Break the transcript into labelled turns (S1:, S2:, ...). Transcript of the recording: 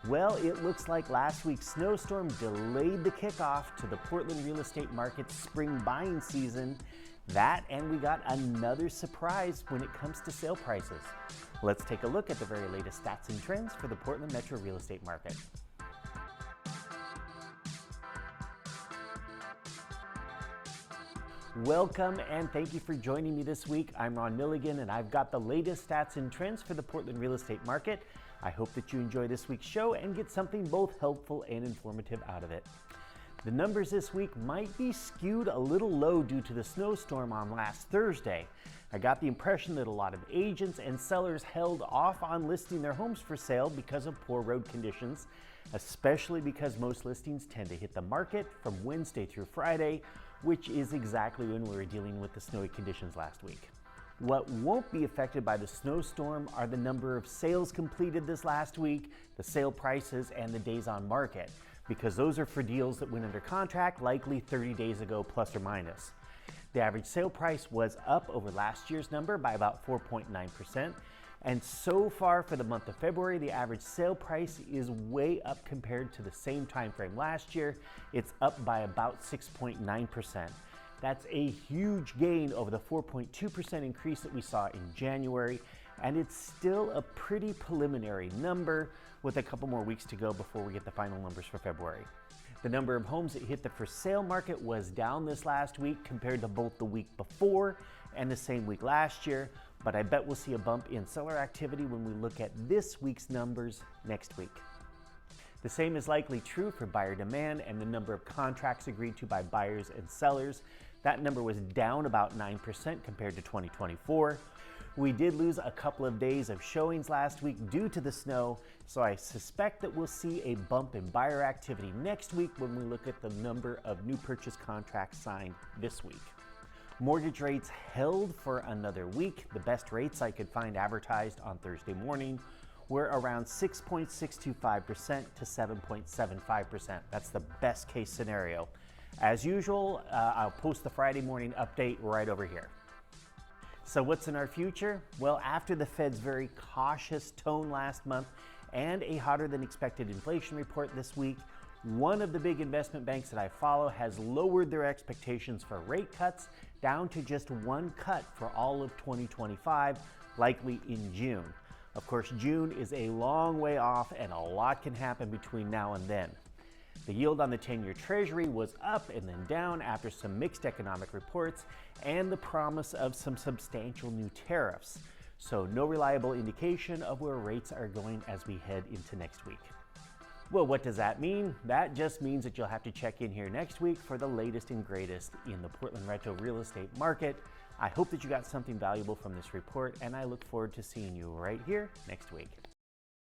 S1: Well, it looks like last week's snowstorm delayed the kickoff to the Portland real estate market's spring buying season. That, and we got another surprise when it comes to sale prices. Let's take a look at the very latest stats and trends for the Portland metro real estate market. Welcome and thank you for joining me this week. I'm RRMilligan and I've got the latest stats and trends for the Portland real estate market. I hope that you enjoy this week's show and get something both helpful and informative out of it. The numbers this week might be skewed a little low due to the snowstorm on last Thursday. I got the impression that a lot of agents and sellers held off on listing their homes for sale because of poor road conditions, especially because most listings tend to hit the market from Wednesday through Friday, which is exactly when we were dealing with the snowy conditions last week. What won't be affected by the snowstorm are the number of sales completed this last week, the sale prices, and the days on market, because those are for deals that went under contract likely 30 days ago plus or minus. The average sale price was up over last year's number by about 4.9%, and so far for the month of February, the average sale price is way up compared to the same time frame last year. It's up by about 6.9%. That's a huge gain over the 4.2% increase that we saw in January, and it's still a pretty preliminary number with a couple more weeks to go before we get the final numbers for February. The number of homes that hit the for sale market was down this last week compared to both the week before and the same week last year, but I bet we'll see a bump in seller activity when we look at this week's numbers next week. The same is likely true for buyer demand and the number of contracts agreed to by buyers and sellers. That number was down about 9% compared to 2024. We did lose a couple of days of showings last week due to the snow, so I suspect that we'll see a bump in buyer activity next week when we look at the number of new purchase contracts signed this week. Mortgage rates held for another week. The best rates I could find advertised on Thursday morning were around 6.625% to 7.75%. That's the best case scenario. As usual, I'll post the Friday morning update right over here. So what's in our future? Well, after the Fed's very cautious tone last month and a hotter than expected inflation report this week, one of the big investment banks that I follow has lowered their expectations for rate cuts down to just one cut for all of 2025, likely in June. Of course, June is a long way off and a lot can happen between now and then. The yield on the 10-year Treasury was up and then down after some mixed economic reports and the promise of some substantial new tariffs. So no reliable indication of where rates are going as we head into next week. Well, what does that mean? That just means that you'll have to check in here next week for the latest and greatest in the Portland retro real estate market. I hope that you got something valuable from this report, and I look forward to seeing you right here next week.